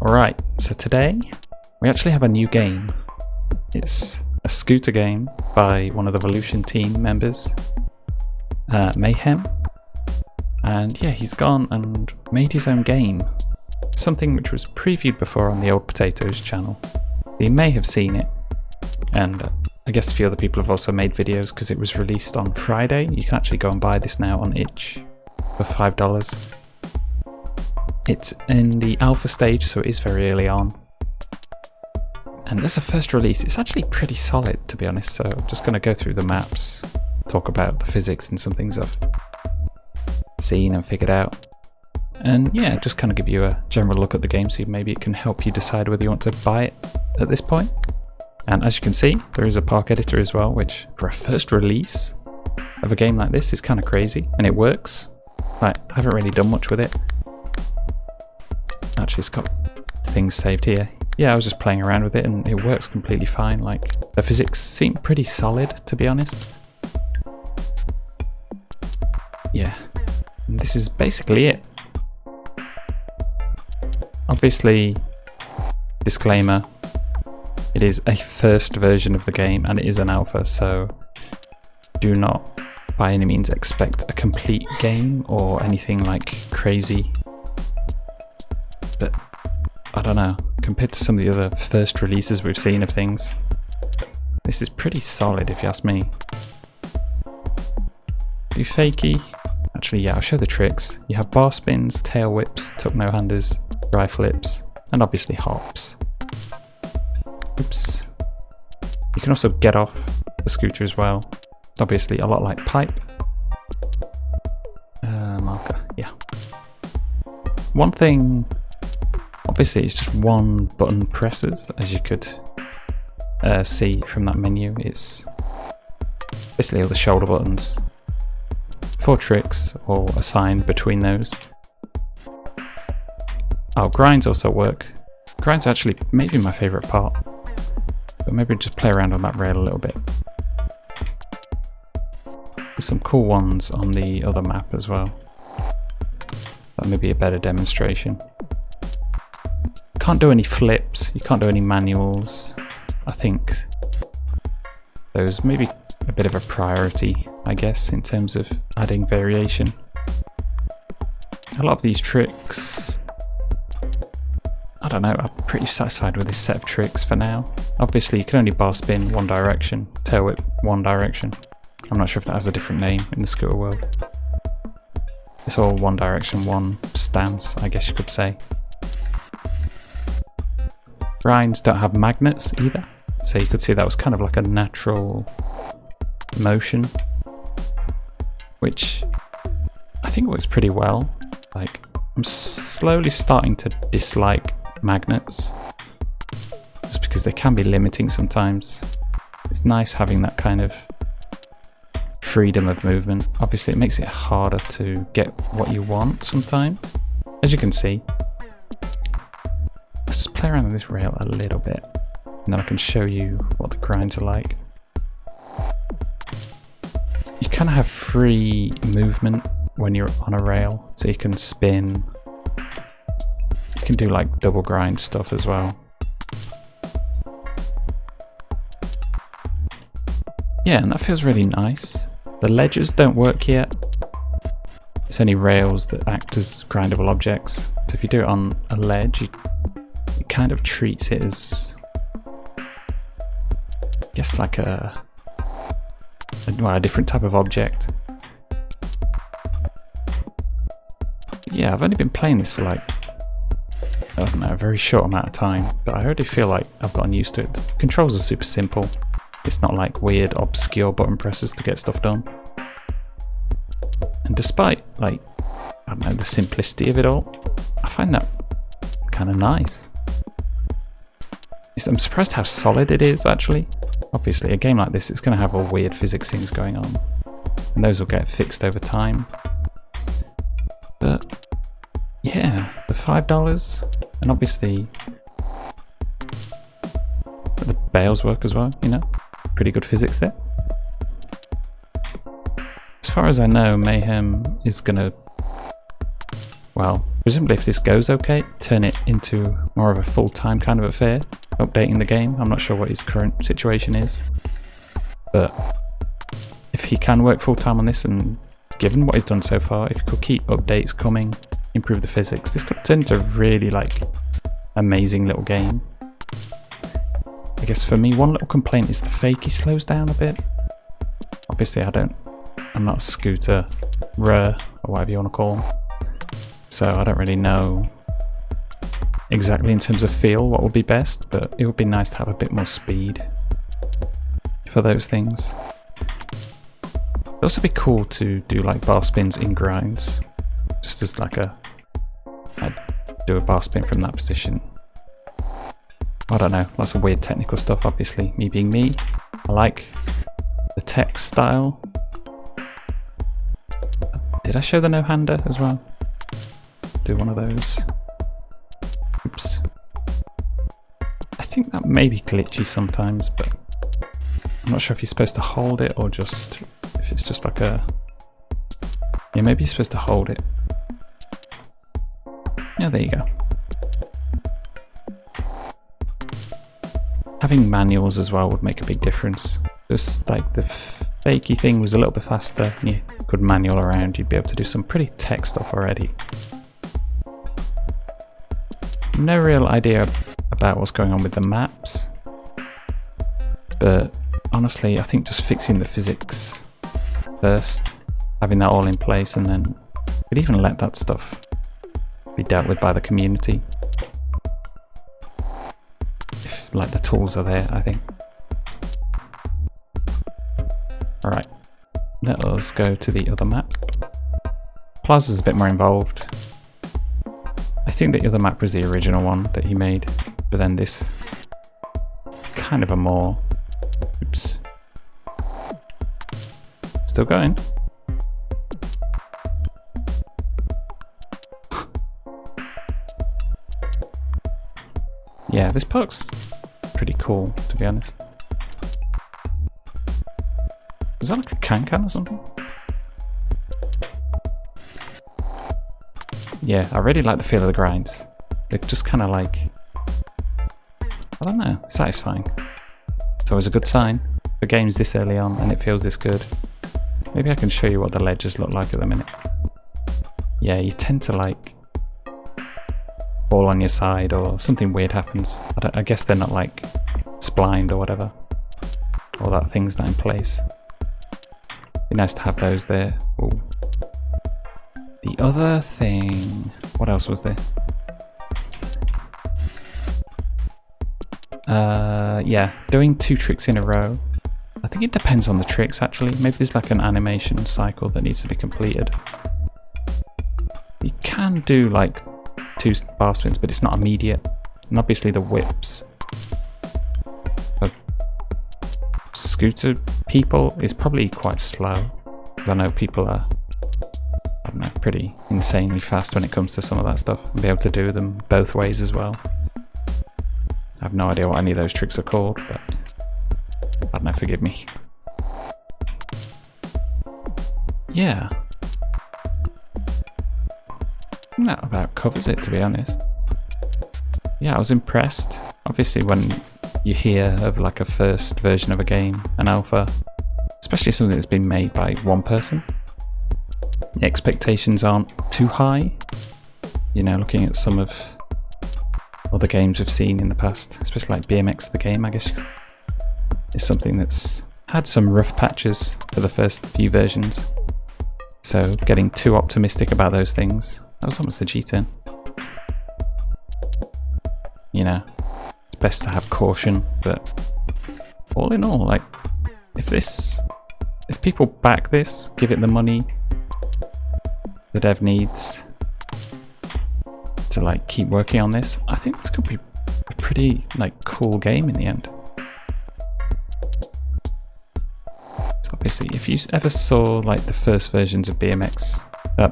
Alright, so today we actually have a new game. It's a scooter game by one of the Evolution team members, Mayhem. And yeah, he's gone and made his own game. Something which was previewed before on the Old Potatoes channel. You may have seen it, and I guess a few other people have also made videos because it was released on Friday. You can actually go and buy this now on itch for $5. It's in the alpha stage, so it is very early on. And as a first release, it's actually pretty solid, to be honest. So I'm just going to go through the maps, talk about the physics and some things I've seen and figured out. And yeah, just kind of give you a general look at the game, so maybe it can help you decide whether you want to buy it at this point. And as you can see, there is a park editor as well, which for a first release of a game like this is kind of crazy, and it works. Like, I haven't really done much with it. Actually, it's got things saved here. Yeah, I was just playing around with it and it works completely fine. Like, the physics seem pretty solid, to be honest. Yeah, and this is basically it. Obviously, disclaimer, it is a first version of the game and it is an alpha, so do not by any means expect a complete game or anything like crazy. But I don't know, compared to some of the other first releases we've seen of things, this is pretty solid if you ask me. Do fakey? Actually, yeah, I'll show the tricks. You have bar spins, tail whips, tuck no-handers, dry flips, and obviously hops. Oops. You can also get off the scooter as well. Obviously, a lot like pipe. Marker, yeah. One thing, obviously, it's just one button presses, as you could see from that menu. It's basically all the shoulder buttons. 4 tricks, all assigned between those. Oh, grinds also work. Grinds are actually maybe my favourite part. But maybe just play around on that rail a little bit. There's some cool ones on the other map as well. That may be a better demonstration. Can't do any flips, you can't do any manuals. I think those maybe a bit of a priority, I guess, in terms of adding variation. A lot of these tricks, I don't know, I'm pretty satisfied with this set of tricks for now. Obviously you can only bar spin one direction, tail whip one direction. I'm not sure if that has a different name in the scooter world. It's all one direction, one stance, I guess you could say. Grinds don't have magnets either, so you could see that was kind of like a natural motion, which I think works pretty well. Like, I'm slowly starting to dislike magnets just because they can be limiting sometimes. It's nice having that kind of freedom of movement. Obviously it makes it harder to get what you want sometimes, as you can see. Let's just play around with this rail a little bit and then I can show you what the grinds are like. You kind of have free movement when you're on a rail, so you can spin. You can do like double grind stuff as well. Yeah, and that feels really nice. The ledges don't work yet. It's only rails that act as grindable objects. So if you do it on a ledge, it kind of treats it as, I guess, like a different type of object. Yeah, I've only been playing this for like, I don't know, a very short amount of time, but I already feel like I've gotten used to it. The controls are super simple. It's not like weird, obscure button presses to get stuff done. And despite, like, I don't know, the simplicity of it all, I find that kind of nice. I'm surprised how solid it is, actually. Obviously, a game like this, it's going to have all weird physics things going on, and those will get fixed over time. But yeah, for $5, and obviously the bales work as well, you know, pretty good physics there. As far as I know, Mayhem is gonna, well, presumably if this goes okay, turn it into more of a full-time kind of affair, updating the game. I'm not sure what his current situation is, but if he can work full-time on this, and given what he's done so far, if he could keep updates coming, improve the physics, this could turn into a really like amazing little game. I guess for me, one little complaint is the fakie slows down a bit. Obviously I'm not a scooter or whatever you want to call them, so I don't really know exactly in terms of feel what would be best, but it would be nice to have a bit more speed for those things. It'd also be cool to do like bar spins in grinds, just as like I'd do a bar spin from that position. I don't know, lots of weird technical stuff, obviously. Me being me, I like the text style. Did I show the no-hander as well? Let's do one of those. Oops. I think that may be glitchy sometimes, but I'm not sure if you're supposed to hold it or just, if it's just like a... Yeah, maybe you're supposed to hold it. Yeah, there you go. Having manuals as well would make a big difference. Just like the fakey thing was a little bit faster, and you could manual around, you'd be able to do some pretty tech stuff already. No real idea about what's going on with the maps, but honestly I think just fixing the physics first, having that all in place, and then we'd even let that stuff be dealt with by the community. If like the tools are there, I think. Alright, let us go to the other map. Plaza's a bit more involved. I think the other map was the original one that he made, but then this kind of a more... Oops. Still going. Yeah, this park's pretty cool, to be honest. Is that like a can or something? Yeah, I really like the feel of the grinds. They're just kind of like, I don't know, satisfying. It's always a good sign for games this early on and it feels this good. Maybe I can show you what the ledges look like at the minute. Yeah, you tend to like fall on your side or something weird happens. I guess they're not like splined or whatever, or that thing's not in place. Be nice to have those there. Ooh. The other thing, what else was there? Yeah, doing 2 tricks in a row. I think it depends on the tricks actually. Maybe there's like an animation cycle that needs to be completed. You can do like 2 bar spins, but it's not immediate. And obviously the whips for scooter people is probably quite slow. Because I know people are, I don't know, pretty insanely fast when it comes to some of that stuff. And be able to do them both ways as well. I have no idea what any of those tricks are called, but I don't know, forgive me. Yeah. That about covers it, to be honest. Yeah, I was impressed. Obviously when you hear of like a first version of a game, an alpha, especially something that's been made by one person, the expectations aren't too high. You know, looking at some of other games we've seen in the past, especially like BMX the game, I guess, is something that's had some rough patches for the first few versions. So getting too optimistic about those things, that was almost a G10. You know, it's best to have caution, but all in all, like, if people back this, give it the money the dev needs to like keep working on this, I think this could be a pretty like cool game in the end. So obviously, if you ever saw like the first versions of BMX,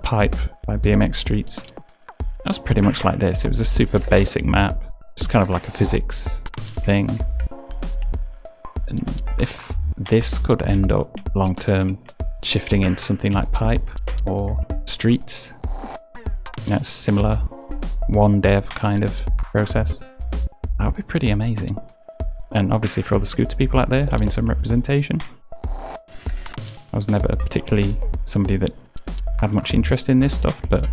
Pipe by BMX Streets, that was pretty much like this. It was a super basic map, just kind of like a physics thing. And if this could end up long term shifting into something like Pipe or Streets, you know, it's similar one dev kind of process. That would be pretty amazing. And obviously for all the scooter people out there, having some representation. I was never particularly somebody that had much interest in this stuff, but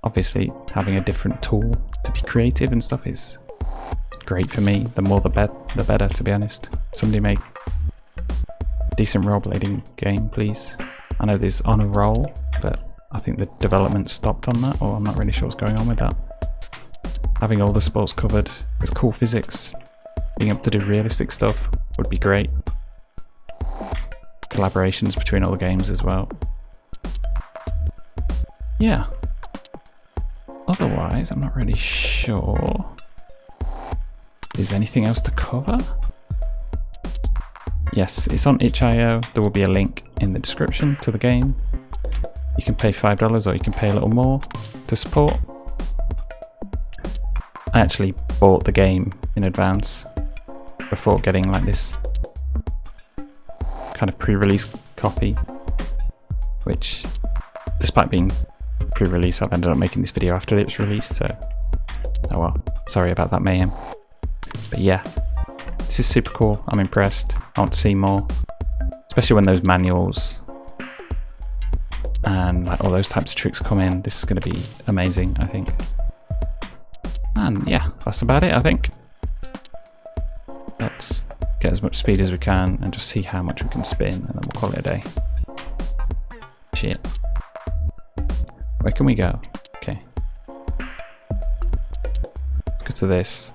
obviously having a different tool to be creative and stuff is great for me. The more the better, to be honest. Somebody make a decent rollerblading game, please. I know there's On a Roll, but I think the development stopped on that, or I'm not really sure what's going on with that. Having all the sports covered with cool physics, being able to do realistic stuff would be great. Collaborations between all the games as well. Yeah. Otherwise, I'm not really sure. Is anything else to cover? Yes, it's on itch.io. There will be a link in the description to the game. You can pay $5 or you can pay a little more to support. I actually bought the game in advance before getting like this kind of pre-release copy, which despite being pre-release, I've ended up making this video after it's released, so oh well, sorry about that, Mayhem. But yeah, this is super cool. I'm impressed. I want to see more, especially when those manuals and like all those types of tricks come in. This is going to be amazing, I think. And yeah, that's about it, I think. Let's get as much speed as we can and just see how much we can spin, and then we'll call it a day. Shit. Where can we go? Okay. Let's go to this.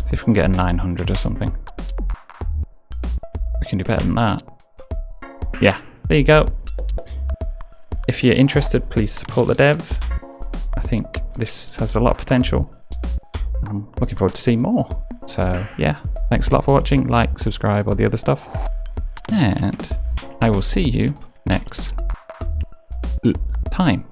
See if we can get a 900 or something. We can do better than that. Yeah, there you go. If you're interested, please support the dev. I think this has a lot of potential. I'm looking forward to seeing more. So yeah, thanks a lot for watching. Like, subscribe, all the other stuff. And I will see you next time.